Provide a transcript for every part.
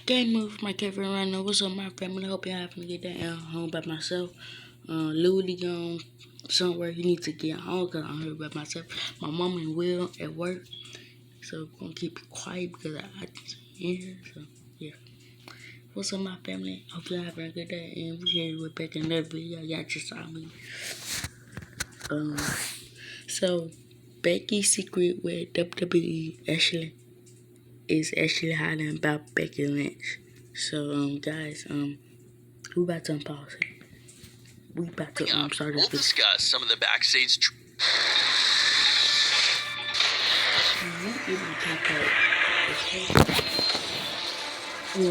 Game move, my Kevin right now. What's up, my family? Hope y'all having a good day. I'm home by myself. Louie gone somewhere. He needs to get home because I'm here by myself. My mom and Will at work. So I'm going to keep it quiet because I just in here. So, yeah. What's up, my family? Hope y'all having a good day. And we here with Becky in another video. Y'all just saw me. So, Becky's secret with WWE is actually hiding about Becky Lynch. So, guys, we about to unpause it. We about to start this. We'll discuss some of the backstage.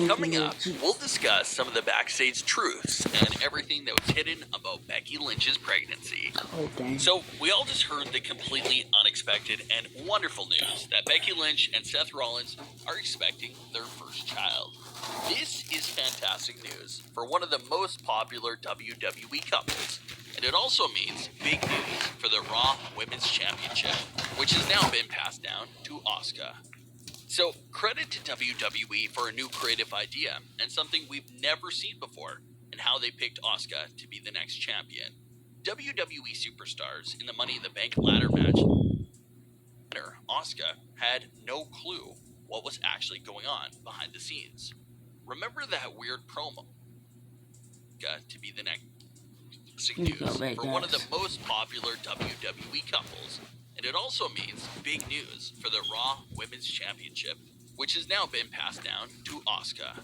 Coming up, we'll discuss some of the backstage truths and everything that was hidden about Becky Lynch's pregnancy. Oh, dang. So, we all just heard the completely unexpected and wonderful news that Becky Lynch and Seth Rollins are expecting their first child. This is fantastic news for one of the most popular WWE couples, and it also means big news for the Raw Women's Championship, which has now been passed down to Asuka. So, credit to WWE for a new creative idea and something we've never seen before, and how they picked Asuka to be the next champion. WWE superstars in the Money in the Bank ladder match, Asuka had no clue what was actually going on behind the scenes. Remember that weird promo? To be the next news for one of the most popular WWE couples, and it also means big news for the Raw Women's Championship, which has now been passed down to Asuka.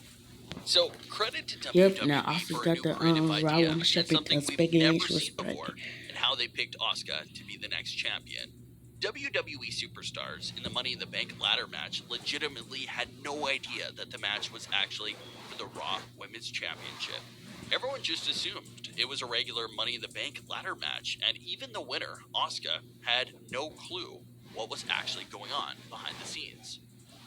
So, credit to WWE now for a new creative idea and something we've never seen before, and how they picked Asuka to be the next champion. WWE superstars in the Money in the Bank ladder match legitimately had no idea that the match was actually for the Raw Women's Championship. Everyone just assumed it was a regular Money in the Bank ladder match, and even the winner, Asuka, had no clue what was actually going on behind the scenes.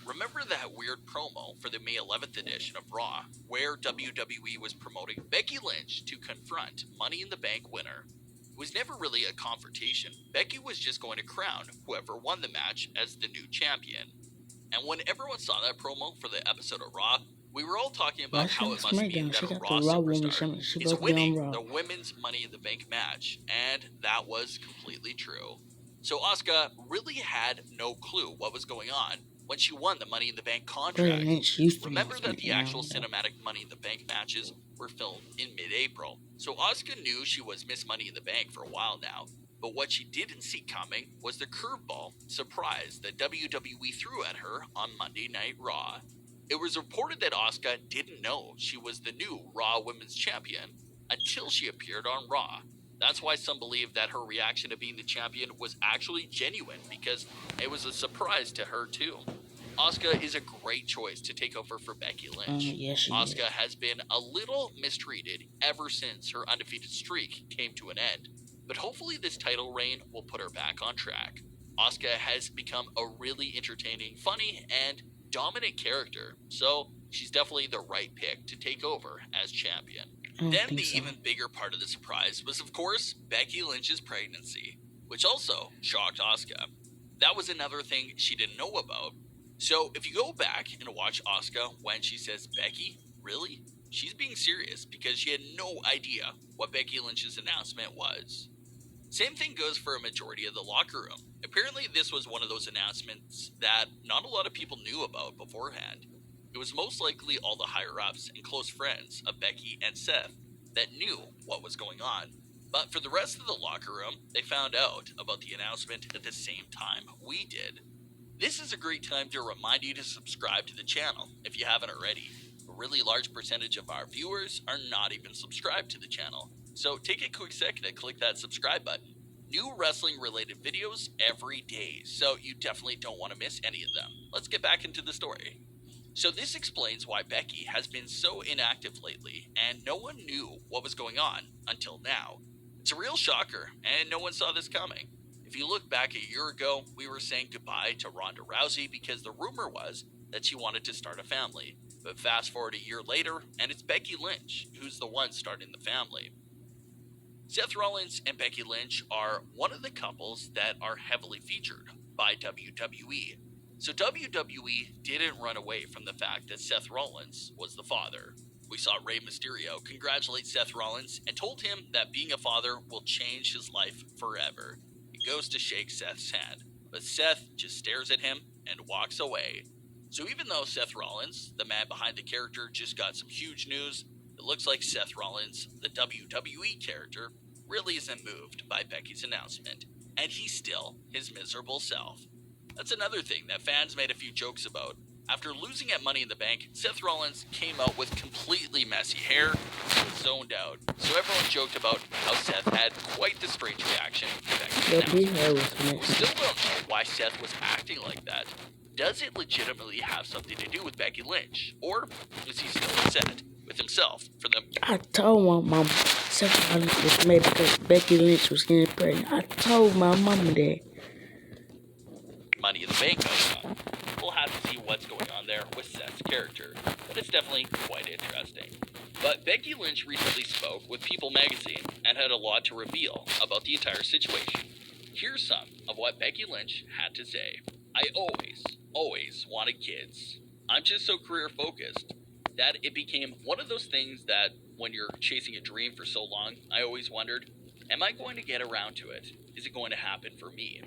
Remember that weird promo for the May 11th edition of Raw, where WWE was promoting Becky Lynch to confront Money in the Bank winner? It was never really a confrontation. Becky was just going to crown whoever won the match as the new champion. And when everyone saw that promo for the episode of Raw, we were all talking about how it must mean that a Raw superstar is winning the Women's Money in the Bank match, and that was completely true. So Asuka really had no clue what was going on when she won the Money in the Bank contract. Remember that the actual cinematic Money in the Bank matches were filmed in mid-April, so Asuka knew she was Miss Money in the Bank for a while now. But what she didn't see coming was the curveball surprise that WWE threw at her on Monday Night Raw. It was reported that Asuka didn't know she was the new Raw Women's Champion until she appeared on Raw. That's why some believe that her reaction to being the champion was actually genuine, because it was a surprise to her too. Asuka is a great choice to take over for Becky Lynch. Yes, Asuka has been a little mistreated ever since her undefeated streak came to an end, but hopefully this title reign will put her back on track. Asuka has become a really entertaining, funny, and dominant character, so she's definitely the right pick to take over as champion. Then the even bigger part of the surprise was, of course, Becky Lynch's pregnancy, which also shocked Asuka. That was another thing she didn't know about. So if you go back and watch Asuka when she says, "Becky, really?" she's being serious because she had no idea what Becky Lynch's announcement was. Same thing goes for a majority of the locker room. Apparently this was one of those announcements that not a lot of people knew about beforehand. It was most likely all the higher-ups and close friends of Becky and Seth that knew what was going on. But for the rest of the locker room, they found out about the announcement at the same time we did. This is a great time to remind you to subscribe to the channel if you haven't already. A really large percentage of our viewers are not even subscribed to the channel, so take a quick second to click that subscribe button. New wrestling related videos every day, so you definitely don't want to miss any of them. Let's get back into the story. So this explains why Becky has been so inactive lately, and no one knew what was going on until now. It's a real shocker, and no one saw this coming. If you look back a year ago, we were saying goodbye to Ronda Rousey because the rumor was that she wanted to start a family. But fast forward a year later, and it's Becky Lynch who's the one starting the family. Seth Rollins and Becky Lynch are one of the couples that are heavily featured by WWE. So WWE didn't run away from the fact that Seth Rollins was the father. We saw Rey Mysterio congratulate Seth Rollins and told him that being a father will change his life forever. He goes to shake Seth's hand, but Seth just stares at him and walks away. So even though Seth Rollins, the man behind the character, just got some huge news, it looks like Seth Rollins, the WWE character, really isn't moved by Becky's announcement, and he's still his miserable self. That's another thing that fans made a few jokes about. After losing at Money in the Bank, Seth Rollins came out with completely messy hair and was zoned out. So everyone joked about how Seth had quite the strange reaction to Becky's announcement. We still don't know why Seth was acting like that. Does it legitimately have something to do with Becky Lynch? Or is he still upset with himself for the... I told my mom Seth Rollins was made because Becky Lynch was getting pregnant. I told my mama that. Money in the Bank goes on. We'll have to see what's going on there with Seth's character, but it's definitely quite interesting. But Becky Lynch recently spoke with People magazine and had a lot to reveal about the entire situation. Here's some of what Becky Lynch had to say. I always wanted kids. I'm just so career focused that it became one of those things that when you're chasing a dream for so long, I always wondered, am I going to get around to it? Is it going to happen for me?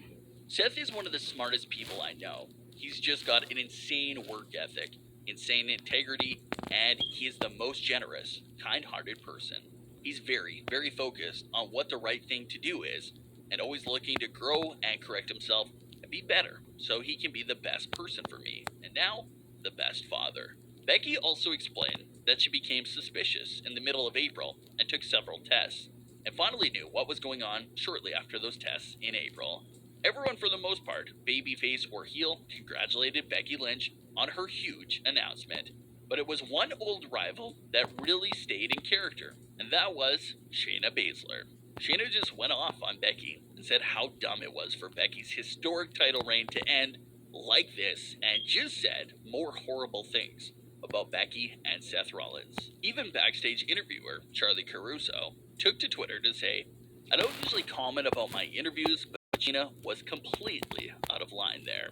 Seth is one of the smartest people I know. He's just got an insane work ethic, insane integrity, and he is the most generous, kind-hearted person. He's very focused on what the right thing to do is, and always looking to grow and correct himself and be better, so he can be the best person for me, and now, the best father. Becky also explained that she became suspicious in the middle of April and took several tests, and finally knew what was going on shortly after those tests in April. Everyone, for the most part, babyface or heel, congratulated Becky Lynch on her huge announcement. But it was one old rival that really stayed in character, and that was Shayna Baszler. Shayna just went off on Becky and said how dumb it was for Becky's historic title reign to end like this, and just said more horrible things about Becky and Seth Rollins. Even backstage interviewer Charlie Caruso took to Twitter to say, I don't usually comment about my interviews, but Shayna was completely out of line there.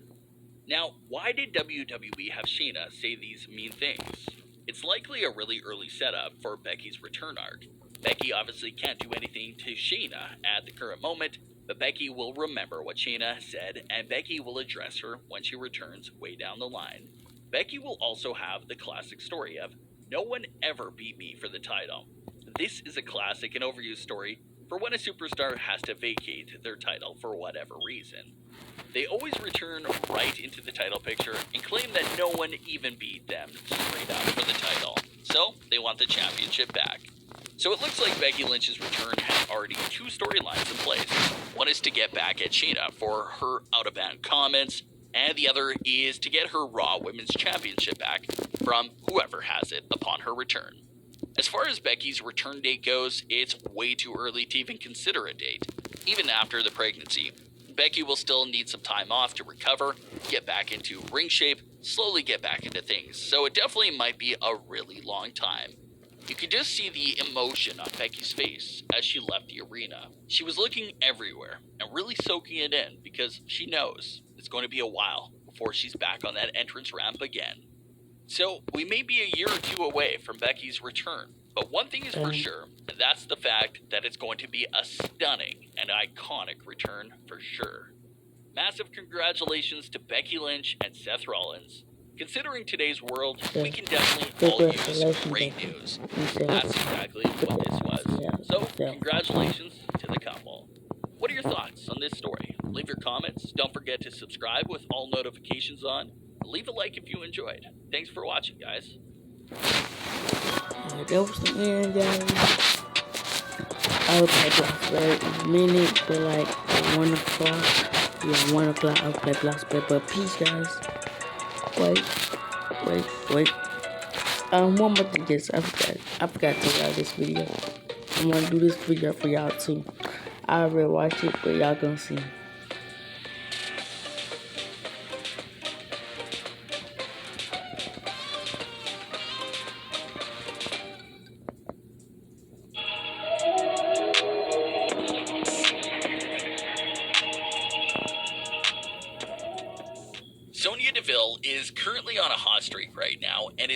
Now, why did WWE have Shayna say these mean things? It's likely a really early setup for Becky's return arc. Becky obviously can't do anything to Shayna at the current moment, but Becky will remember what Shayna said, and Becky will address her when she returns way down the line. Becky will also have the classic story of, no one ever beat me for the title. This is a classic and overused story for when a superstar has to vacate their title for whatever reason. They always return right into the title picture and claim that no one even beat them straight up for the title, so they want the championship back. So it looks like Becky Lynch's return has already two storylines in place. One is to get back at Shayna for her out-of-bound comments, and the other is to get her Raw Women's Championship back from whoever has it upon her return. As far as Becky's return date goes, it's way too early to even consider a date. Even after the pregnancy, Becky will still need some time off to recover, get back into ring shape, slowly get back into things, so it definitely might be a really long time. You could just see the emotion on Becky's face as she left the arena. She was looking everywhere and really soaking it in because she knows it's going to be a while before she's back on that entrance ramp again. So we may be a year or two away from Becky's return, but one thing is for sure, and that's the fact that it's going to be a stunning and iconic return for sure. Massive congratulations to Becky Lynch and Seth Rollins. Considering today's world, we can definitely all use great news. That's exactly what this was. So, congratulations to the couple. What are your thoughts on this story? Leave your comments. Don't forget to subscribe with all notifications on. Leave a like if you enjoyed. Thanks for watching, guys. That was the end, guys. I would play Blocks in a minute, but like at 1 o'clock. Yeah, 1 o'clock I'll play Blocks, but peace, guys. Wait. One more thing, guys. I forgot to write this video. I'm gonna do this video for y'all too. I already watched it, but y'all gonna see. Sonya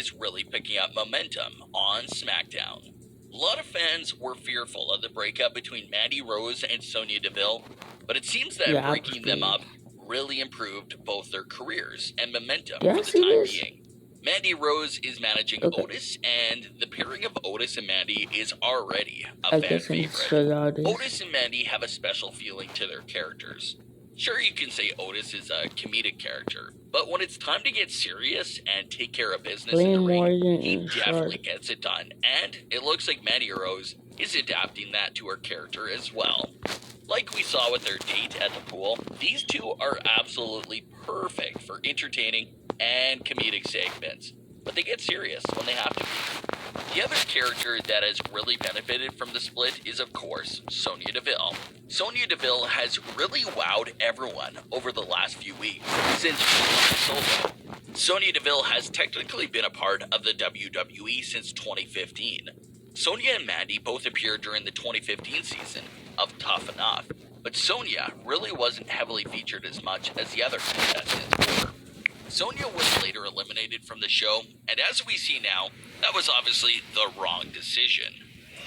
is really picking up momentum on SmackDown. A lot of fans were fearful of the breakup between Mandy Rose and Sonya Deville, but it seems that Yeah, breaking them up really improved both their careers and momentum Did I for the see time this? being. Mandy Rose is managing Okay. Otis, and the pairing of Otis and Mandy is already a I fan guess I need to show favorite. y'all this. Otis and Mandy have a special feeling to their characters. Sure, you can say Otis is a comedic character, but when it's time to get serious and take care of business in the ring, he definitely gets it done, and it looks like Mandy Rose is adapting that to her character as well. Like we saw with their date at the pool, these two are absolutely perfect for entertaining and comedic segments, but they get serious when they have to be. The other character that has really benefited from the split is, of course, Sonya Deville. Sonya Deville has really wowed everyone over the last few weeks since she went solo. Sonya Deville has technically been a part of the WWE since 2015. Sonya and Mandy both appeared during the 2015 season of Tough Enough, but Sonya really wasn't heavily featured as much as the other contestants were. Sonya was later eliminated from the show, and as we see now, that was obviously the wrong decision.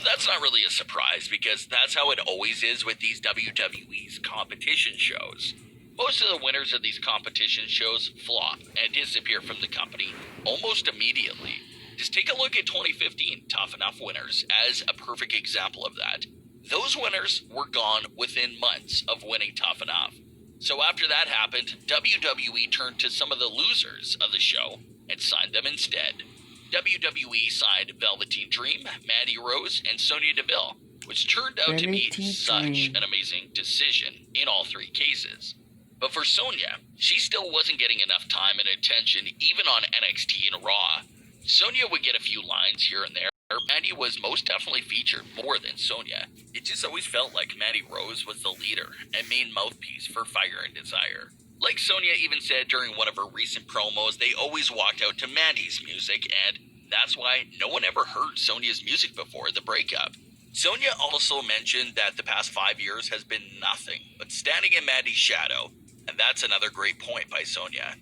That's not really a surprise because that's how it always is with these WWE's competition shows. Most of the winners of these competition shows flop and disappear from the company almost immediately. Just take a look at 2015 Tough Enough winners as a perfect example of that. Those winners were gone within months of winning Tough Enough. So after that happened, WWE turned to some of the losers of the show and signed them instead. WWE signed Velveteen Dream, Mandy Rose, and Sonya Deville, which turned out to be such an amazing decision in all three cases. But for Sonya, she still wasn't getting enough time and attention even on NXT and Raw. Sonya would get a few lines here and there. Mandy was most definitely featured more than Sonya. It just always felt like Mandy Rose was the leader and main mouthpiece for Fire and Desire. Like Sonya even said during one of her recent promos, they always walked out to Mandy's music, and that's why no one ever heard Sonya's music before the breakup. Sonya also mentioned that the past 5 years has been nothing but standing in Mandy's shadow, and that's another great point by Sonya.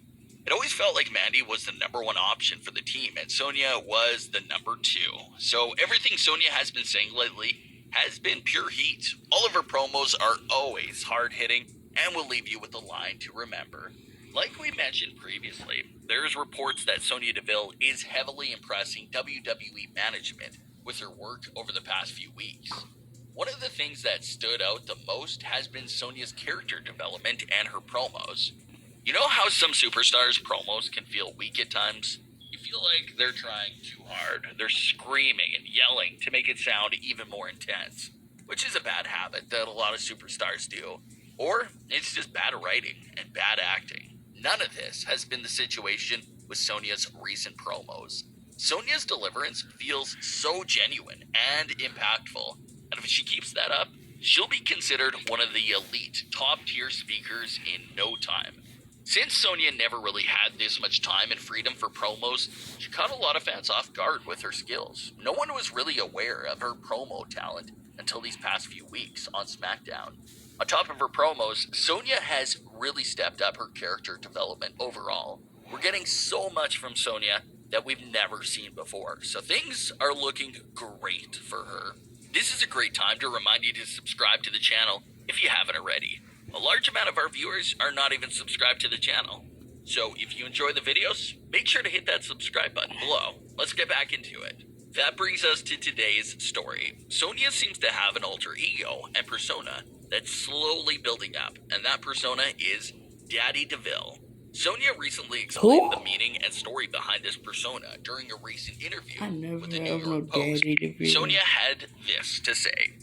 It always felt like Mandy was the number one option for the team, and Sonya was the number two. So everything Sonya has been saying lately has been pure heat. All of her promos are always hard-hitting and will leave you with a line to remember. Like we mentioned previously, there's reports that Sonya Deville is heavily impressing WWE management with her work over the past few weeks. One of the things that stood out the most has been Sonya's character development and her promos. You know how some superstars' promos can feel weak at times? You feel like they're trying too hard. They're screaming and yelling to make it sound even more intense, which is a bad habit that a lot of superstars do. Or it's just bad writing and bad acting. None of this has been the situation with Sonya's recent promos. Sonya's deliverance feels so genuine and impactful, and if she keeps that up, she'll be considered one of the elite top-tier speakers in no time. Since Sonya never really had this much time and freedom for promos, she caught a lot of fans off guard with her skills. No one was really aware of her promo talent until these past few weeks on SmackDown. On top of her promos, Sonya has really stepped up her character development overall. We're getting so much from Sonya that we've never seen before, so things are looking great for her. This is a great time to remind you to subscribe to the channel if you haven't already. A large amount of our viewers are not even subscribed to the channel. So if you enjoy the videos, make sure to hit that subscribe button below. Let's get back into it. That brings us to today's story. Sonya seems to have an alter ego and persona that's slowly building up, and that persona is Daddy DeVille. Sonya recently explained the meaning and story behind this persona during a recent interview with the New York Post. Sonya had this to say.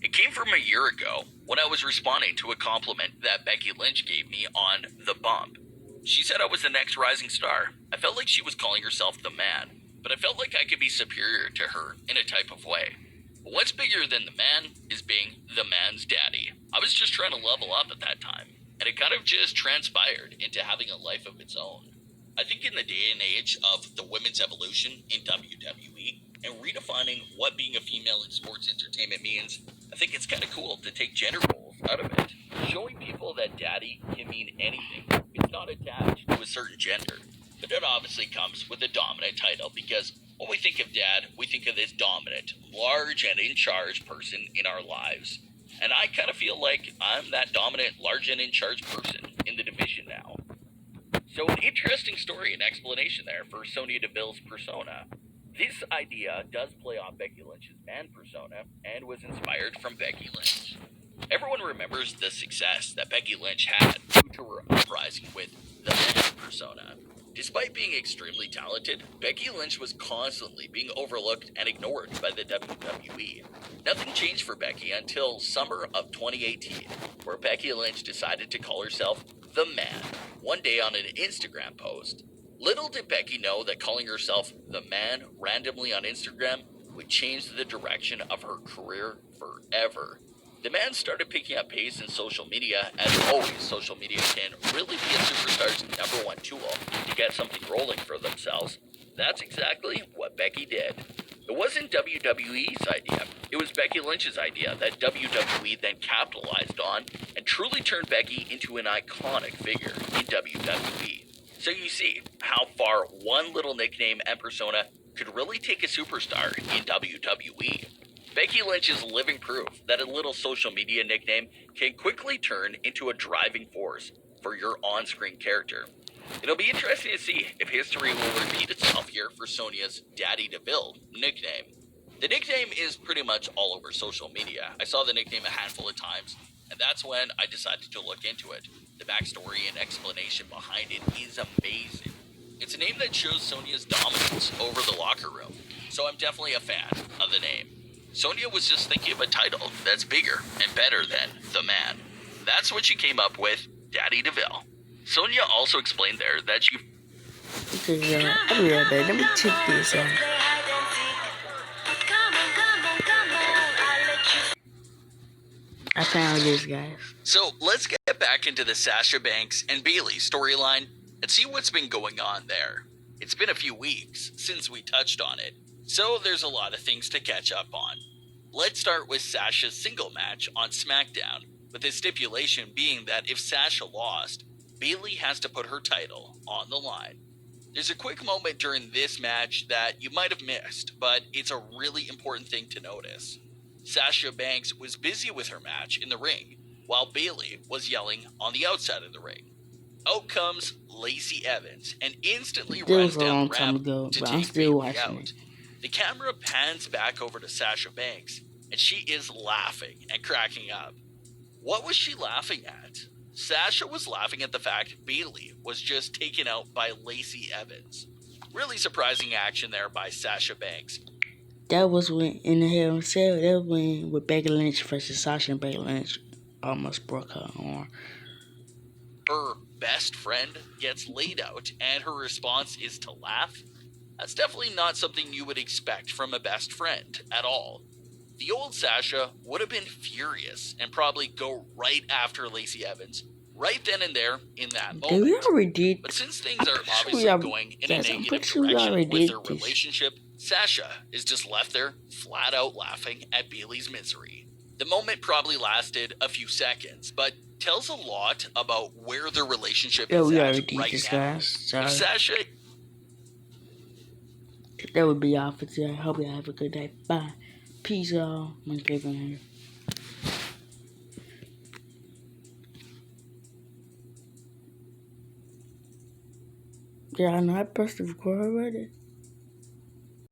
It came from a year ago when I was responding to a compliment that Becky Lynch gave me on The Bump. She said I was the next rising star. I felt like she was calling herself the man, but I felt like I could be superior to her in a type of way. But what's bigger than the man is being the man's daddy. I was just trying to level up at that time, and it kind of just transpired into having a life of its own. I think in the day and age of the women's evolution in WWE and redefining what being a female in sports entertainment means, I think it's kind of cool to take gender roles out of it. Showing people that daddy can mean anything. It's not attached to a certain gender. But it obviously comes with a dominant title because when we think of Dad, we think of this dominant, large, and in charge person in our lives. And I kind of feel like I'm that dominant, large, and in charge person in the division now. So, an interesting story and explanation there for Sonya Deville's persona. This idea does play on Becky Lynch's man persona and was inspired from Becky Lynch. Everyone remembers the success that Becky Lynch had due to her uprising with the man persona. Despite being extremely talented, Becky Lynch was constantly being overlooked and ignored by the WWE. Nothing changed for Becky until summer of 2018, where Becky Lynch decided to call herself the Man one day on an Instagram post. Little did Becky know that calling herself the Man randomly on Instagram would change the direction of her career forever. The Man started picking up pace in social media. As always, social media can really be a superstar's number one tool to get something rolling for themselves. That's exactly what Becky did. It wasn't WWE's idea. It was Becky Lynch's idea that WWE then capitalized on and truly turned Becky into an iconic figure in WWE. So you see how far one little nickname and persona could really take a superstar in WWE. Becky Lynch is living proof that a little social media nickname can quickly turn into a driving force for your on-screen character. It'll be interesting to see if history will repeat itself here for Sonya's Daddy DeVille nickname. The nickname is pretty much all over social media. I saw the nickname a handful of times, and that's when I decided to look into it. The backstory and explanation behind it is amazing. It's a name that shows Sonya's dominance over the locker room, so I'm definitely a fan of the name. Sonya was just thinking of a title that's bigger and better than the Man. That's what she came up with, Daddy DeVille. Sonya also explained there that she... Okay, I'll be right back. Let me check this out. I found this, guys. So let's get back into the Sasha Banks and Bayley storyline and see what's been going on there. It's been a few weeks since we touched on it, so there's a lot of things to catch up on. Let's start with Sasha's single match on SmackDown, with the stipulation being that if Sasha lost, Bayley has to put her title on the line. There's a quick moment during this match that you might have missed, but it's a really important thing to notice. Sasha Banks was busy with her match in the ring, while Bayley was yelling on the outside of the ring. Out comes Lacey Evans and instantly runs down the ramp to take Bayley out. The camera pans back over to Sasha Banks, and she is laughing and cracking up. What was she laughing at? Sasha was laughing at the fact Bayley was just taken out by Lacey Evans. Really surprising action there by Sasha Banks. That was when in the Hell in a Cell. That was when with Becky Lynch versus Sasha, and Becky Lynch almost broke her arm. Her best friend gets laid out, and her response is to laugh. That's definitely not something you would expect from a best friend at all. The old Sasha would have been furious and probably go right after Lacey Evans, right then and there in that moment. We already did. But since things are obviously going in a negative direction with their relationship, Sasha is just left there flat out laughing at Bayley's misery. The moment probably lasted a few seconds, but tells a lot about where their relationship is at right now. If Sasha... That would be all for today. I hope you have a good day. Bye. Peace, y'all. My favorite here. Yeah, I know I pressed the record already.